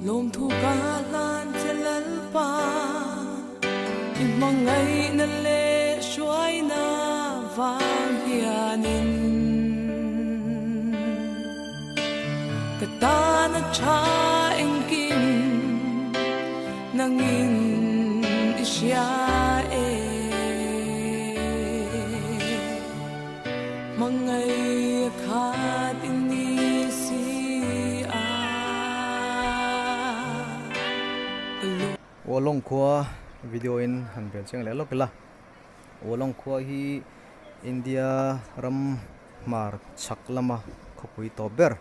lom thu ka lan chelal pa imang ngai na le shuai na vang hianin kata na cha engkim nangin isya e mangai khat ini si a wolong khua video in han bel cheng le lokela wolong khua hi India ram mar chaklama khopui to ber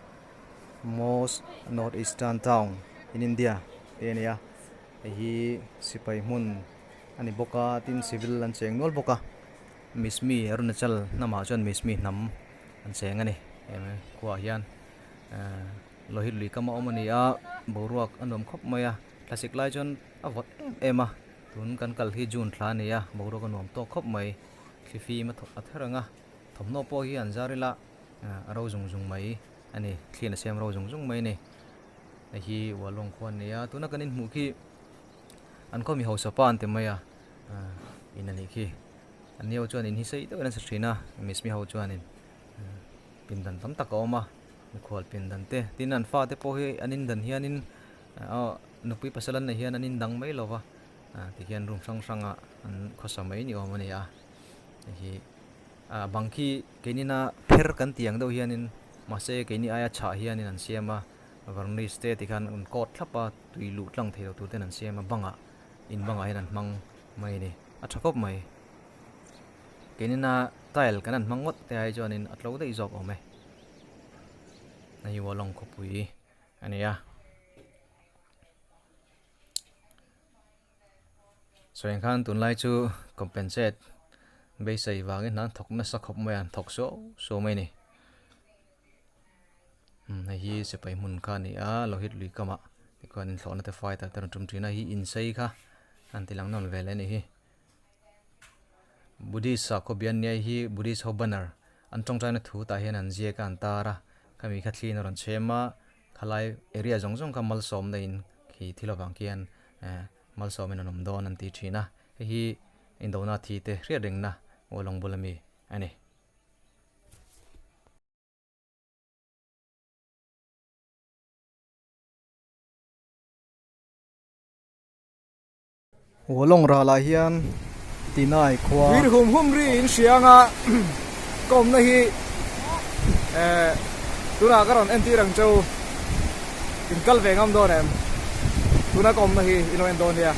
most northeastern town in India enia hi sipai mun ani boka tin civil an cheng nol boka mismi Arunachal nama chon mismi nam an cheng ani em khua hian lohit lui kama omania boruak anom khop maya classic lai chon avot ema tun kan kal hi jun thla nia boruak anom to khop mai khifi ma thok atharanga thomno po hi an zarila aro jung jung mai ani thlina sem ro jung jung mai ni hi walong khon nia tuna kanin mu khi an ko mi hosa pan te maya inani khi anio chuan in hi sei to an sa thina mismi ho chuan in pindan tam tak oma khol pindan te tinan fa te po hi anin dan hianin nupi pasalan na hian anin dang mai lova ti hian rum sang sanga an khosa mai ni omani a hi bangki kenina pher kan tiang do hianin mase keni aya cha hianin an siama varnish te tikhan un kot thlapa tuilu tlang thelo tu ten an siama banga in banga hian an mang mai ni a thakop mai kenina tile kanan mangot te ai jonin atlo dei jok ome nei walong ko pui ania so en khan tun lai chu compensate be sei wangin nan thokna sakhop mai an thok so mai ni hi se pai mun kha ni a lohit lui kama tikon in thlona te fight ta tum trina hi in sei kha an tilang non vele ni hi buddhist sa ko bian nei hi buddhist ho banner an tong chana thu ta hian an je kan tara kami khathli na ron chema khalai area jong jong kamal som nein khi thilawang kian mal som in anom don an ti thina hi indona thi te hria ring na olong bulami ani wolong ra la hian tinai khwa wir hum ri in sianga kom na hi tuna karon enti rang chau in kal ve ngam do nem tuna kom na hi ino en don ya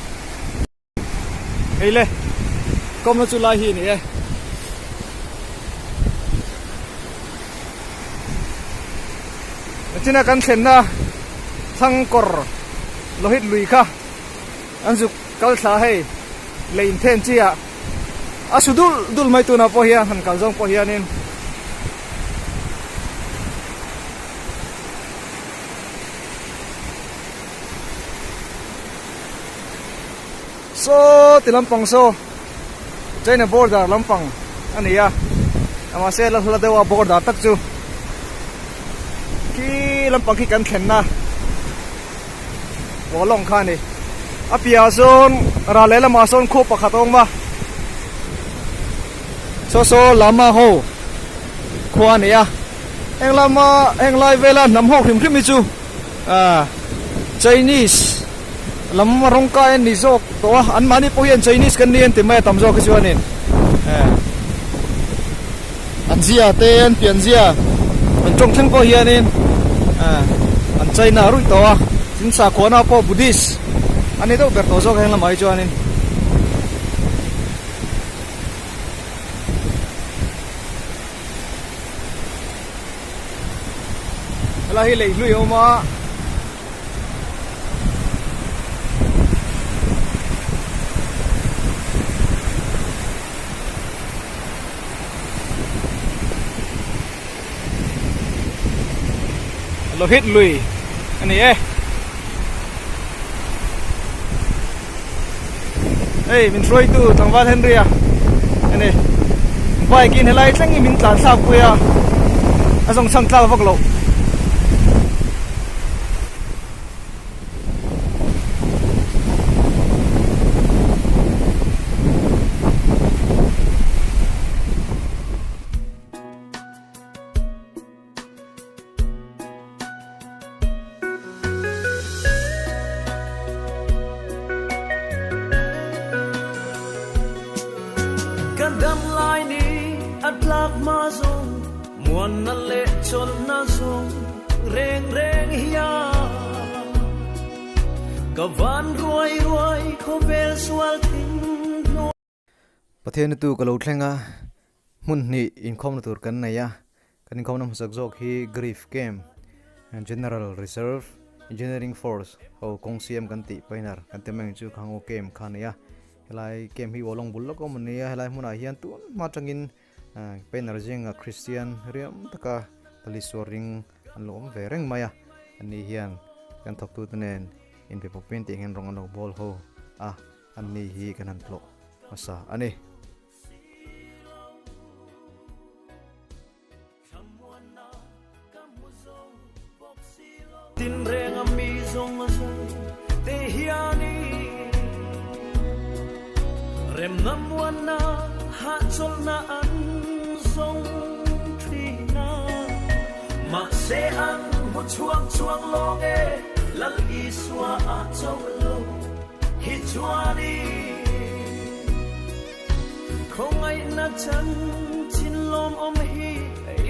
eile kom na chu lai hi ni e china kan thlen na thang kor lohit lui kha anjuk kal thla hei lein then chia asudul dul mai tuna po hian han kal jong po hianin so tilampang so China border lampang ania ama se la hula dewa border tak chu ki lampang ki kan thlen na wolong kha ni apia zon ra le lama zon kho pakhatong ma so lama ho khwa nia englama englai vela nam ho hrim hrim chu Chinese lam rong ka en ni jok to an mani po hian Chinese kan nien ti mai tam jok chuanin an zia te an pian zia an chong theng po hianin an China rui to sin sa khona po Buddhist ani to ber to jok heng la mai chuanin la hi lei lui oma lohit lui ani hey min troi tu tangwal henry a ani bai kin helai tlangi min tlan sa ku ya azong sang tla vak lo na le chol na zong reng reng hiya ka van ruai ruai kho vel swal tin no pathen tu ka lo thlenga mun ni in khom na tur kan na ya kan khom nam sak jok hi grief game and general reserve engineering force ho kong cm kan ti painar kan te meng chu khango game khan ya helai game hi wolong bul ko mun ya helai mun a hian tu ma tangin painar jeng a christian riam taka taliswaring an lom ve reng maya ani hian kan thok tu tenen in pe popin ti hen rong an bol ho an ni hi kan an plo masa ani tin reng ami zong zo te hiani rem nam wana ha chol na an zong trina ma se an ho chuang chuang loge lal iswa a chong lo hi chuani không ai na chan chin lom om hi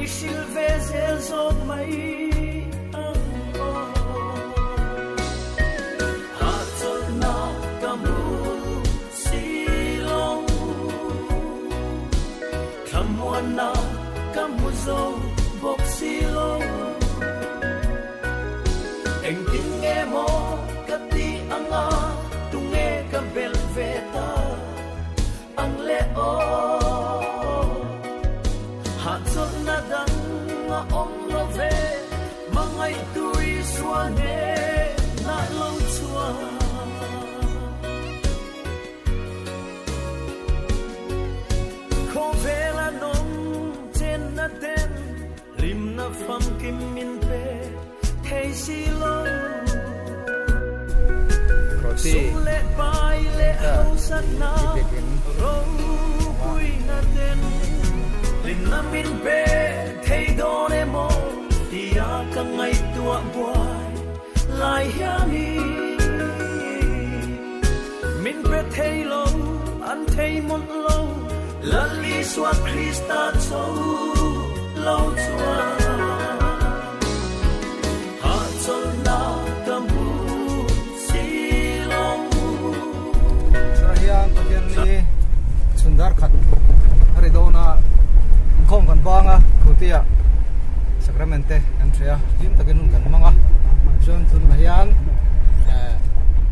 ishil ve zel zog mai na kamuzo boxilo eng tin nghe mo kati anga tunge ka velveta ang leo hatot na dang nga om love mangai tui swane na long chua rim na pham kim min pe thei si lo sung le bai le au sat na ro pui na ten lim na min pe thei do ne mo dia ka ngai tua boai lai ya mi min pe thei lo an thei mon lo lali swa krista cho lâu chua ha chol na kamu silong Sarahian pathian ni sundar khat ari do na khom kan banga khutia sacramente kan thria jim takin hun kan manga jon tun hian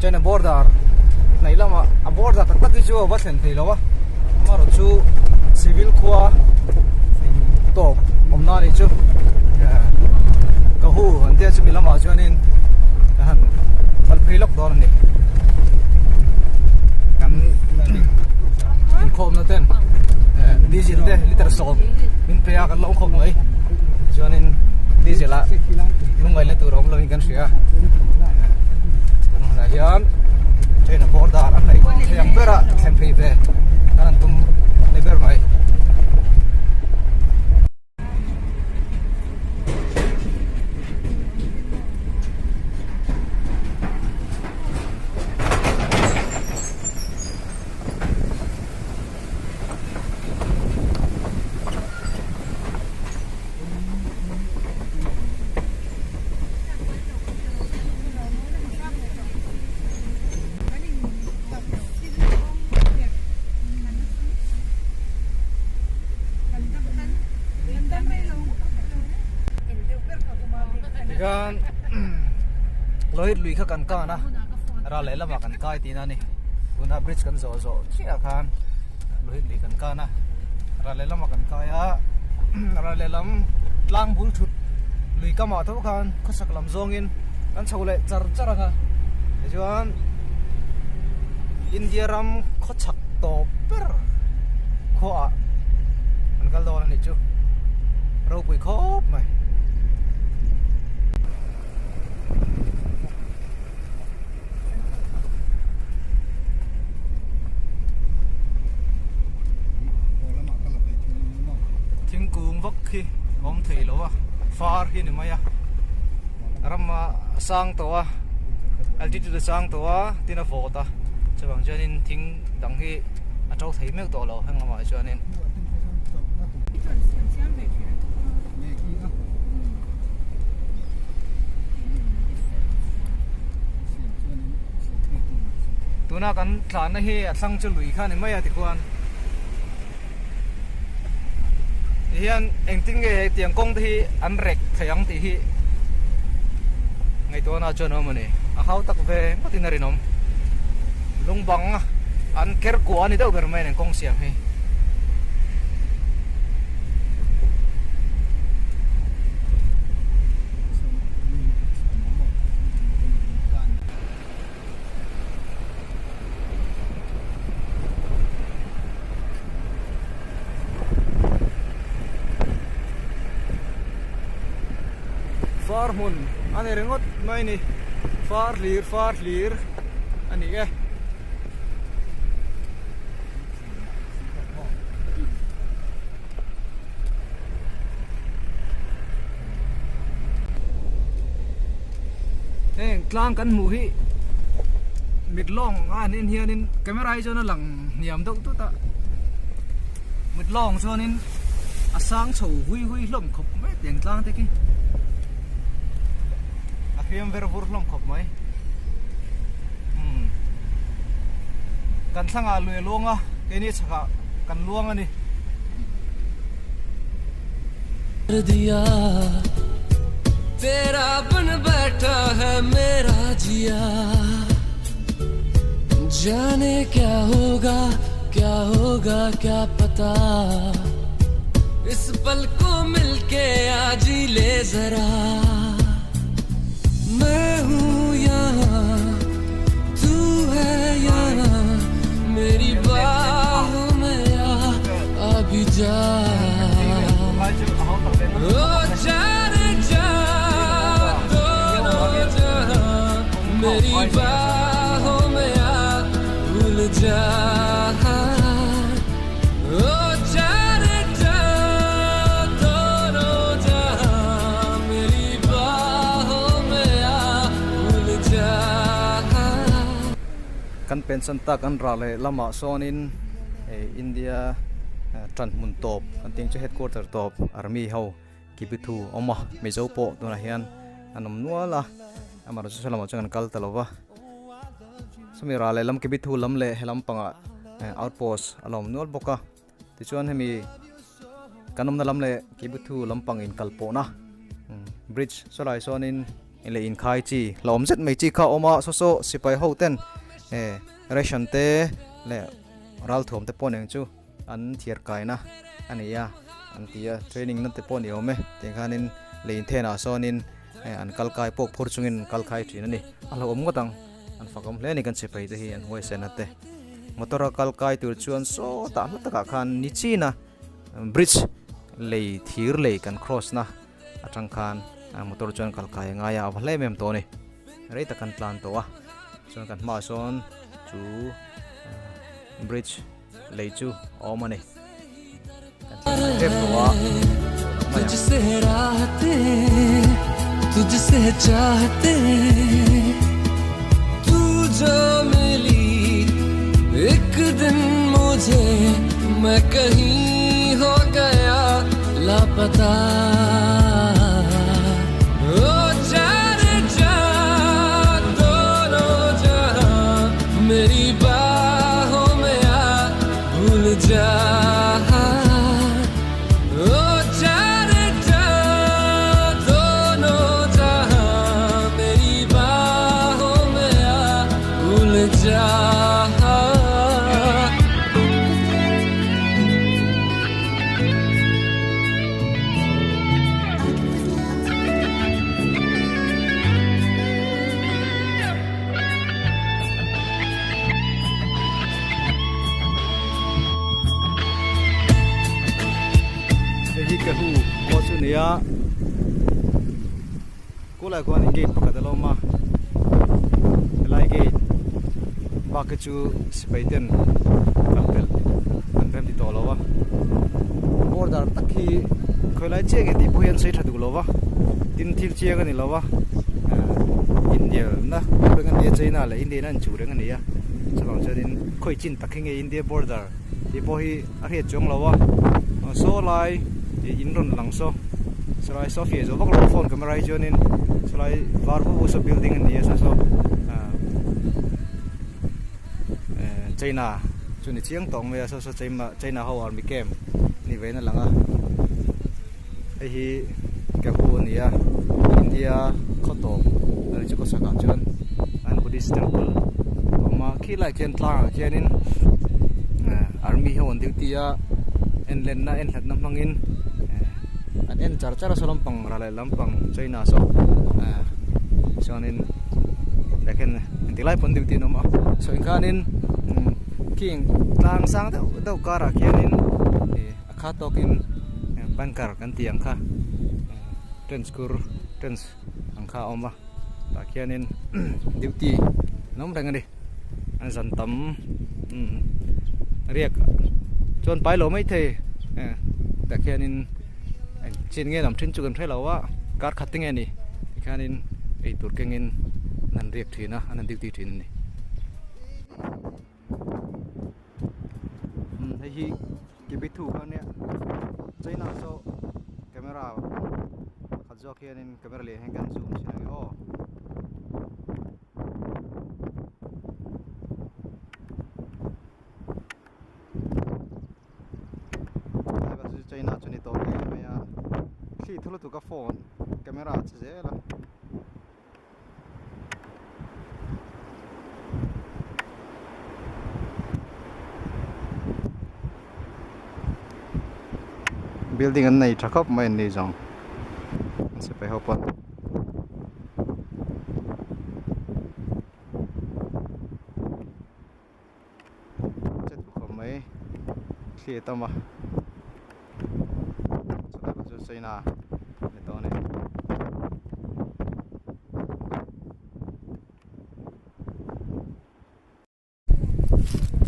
china border nei lama a border tak tak chu wa thlen thei lawa amaro chu civil khua top omna ni chu ka hu han te chu mi lama chuanin han pal phei lok don ni kan in khom na ten diesel de liter sol min pe ya kan lo khom mai chuanin diesel a lungai le tu rom lo kan sia kan hian china border an nei yang bera kan phei ve kan tum ne ber mai kan lohit lui kha kan ka na ra le lama kan kai ti na ni una bridge kan zo zo chia khan lohit lui kan ka na ra le lama kan ka ya ra le lam tlang bul thut lui ka ma tho khan khasak lam zong in kan chole char chara nga chuan india ram khochak to per kho a an kal do ni chu ro pui khop mai thingkung vak khi om thei lo wa far hi ni maya rama sang to wa altitude sang to wa tina vota chawang janin thing dang hi a tau thei mek to lo hang ma chuanin tuna kan thlan na hi athlang chu lui kha ni mai ati khuan hian engting nge tiang kong hi an rek thayang ti hi ngai to na chon mani a hau tak ve matin rinom lungbang an ker ko ani deuh ber mai nen kong siam hi far mun ane rengot mai ni far lir ani ke tlang kan mu hi mit long anin hianin camera hi chona lang niam deuh tu ta mit long chonin asang chho hui hlom khop me tiang tlang te ki hiam ver vur hlom khop mai kan thanga lui longa ke ni chaka kan luang ani दिया तेरा बन बैठा है मेरा जिया जाने क्या होगा क्या पता इस पल को मिलके आज ही ले जरा मैं हूँ यहाँ तू है यहाँ मेरी बाहों में आ भी जा ओ जाने जा दोनों जहां मेरी बाहों में आ भूल जा ओ जाने जा दोनों जहां मेरी बाहों में आ भूल जा kan pension ta kan rale lama sonin India tran mun top kan ting chu headquarter top army ho kibithu oma mejo po dona hian anom nuala amar chu salama changan kal talowa sumi rale lam kibithu lam le helam panga outpost alom nual boka ti chuan hemi kanom na lam le kibithu lam pang in kalpo na bridge solai sonin ile in khai chi lom zet mai chi kha oma so sipai ho ten ration te le ral thom te poneng chu an thiar kai na ania an tia training nan te pon yome tenghanin lein thena sonin an kalkai pok phur chungin kalkhai thin ani alo om ngatang an fakam hle ni kan chepai te hi an hoi senate motora kalkai tur chuan so ta mataka khan ni china bridge lei thir lei kan cross na atang khan motor chuan kalkai nga ya vhle mem to ni rei ta kan plan to wa chuan kan ma son chu bridge lei chu omane तुझसे राहते तुझसे चाहते तू जो मिली एक दिन मुझे मैं कहीं हो गया लापता ओ जाने जा दोनों जहां मेरी बाहों में आ भूल जा kehu mosu nia kulai ko ani gate pakadalo ma lai gate bakachu spaiten kapel anrem di tolowa border takhi kholai chege di boyan sei thadu lowa tin thil chega ni lowa India na rengan dia China la India nan chu rengan ya chalong charin khoi chin takhinge India border di bohi ari chong lowa so lai in ron lang so lai Sofia zo baklo phone camera jonin lai varbu so building ni asa so China chu ni chiang tong me so China ho army camp ni ve na langa ai hi ka hu ni ya India khoto ani chu ko saka chuan an Buddhist temple ma khi lai chen tla chenin army ho on duty ya en len na en hlat na mangin an en char char so lampang ra lai lampang China so chonin lakin tilai pon duty no ma so inkanin king tlang sang dau kara kianin akha tokin banker kan tiang kha trans angkha oma ta kianin duty nom rang ani an san tam riak chon pai lo mai the ta kianin chin nge nam thin chu kan thela wa kar khating ani kianin ei tur kengin nan riak thina an duty thin ni hi kibitu kan ya China so camera khajok hianin camera le hang kan zoom sinagi o China chuni to ke maya khi thulu tu ka phone camera che la building an nei thakap mai ni jong se pe hopon chet ko mai khi tama so China ni to ne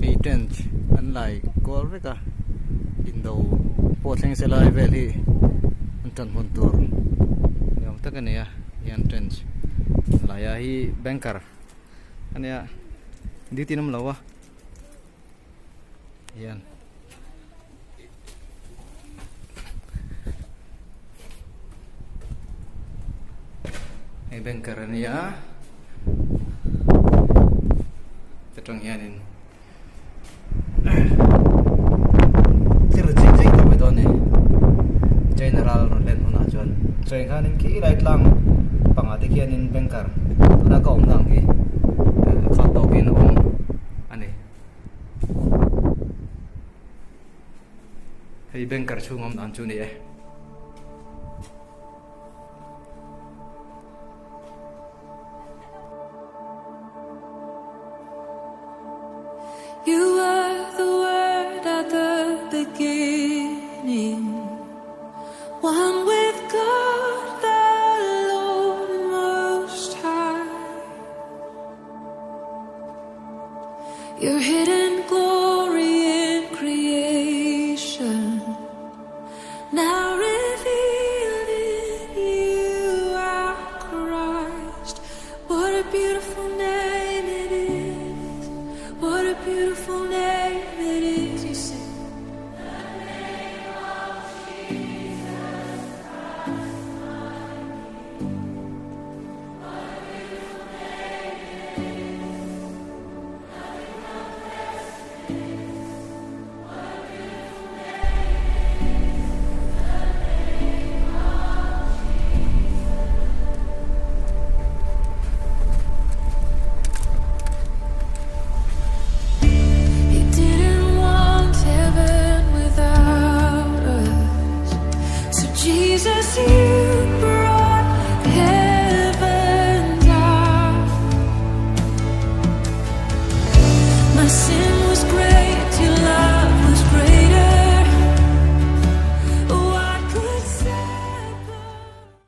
patent an lai ko reka indo po theng se lai vel hi an tan hon tur yom tak ania yan trench la ya hi banker ania duty nam lawa yan ai banker ania tetong yanin general len hona chon train khanin ki right lang pangati khianin banker tuna ka omnang hi kha to kin om ani hei banker chungom nan chu ni You were the word at the beginning, one with God the Lord Most High. You're hidden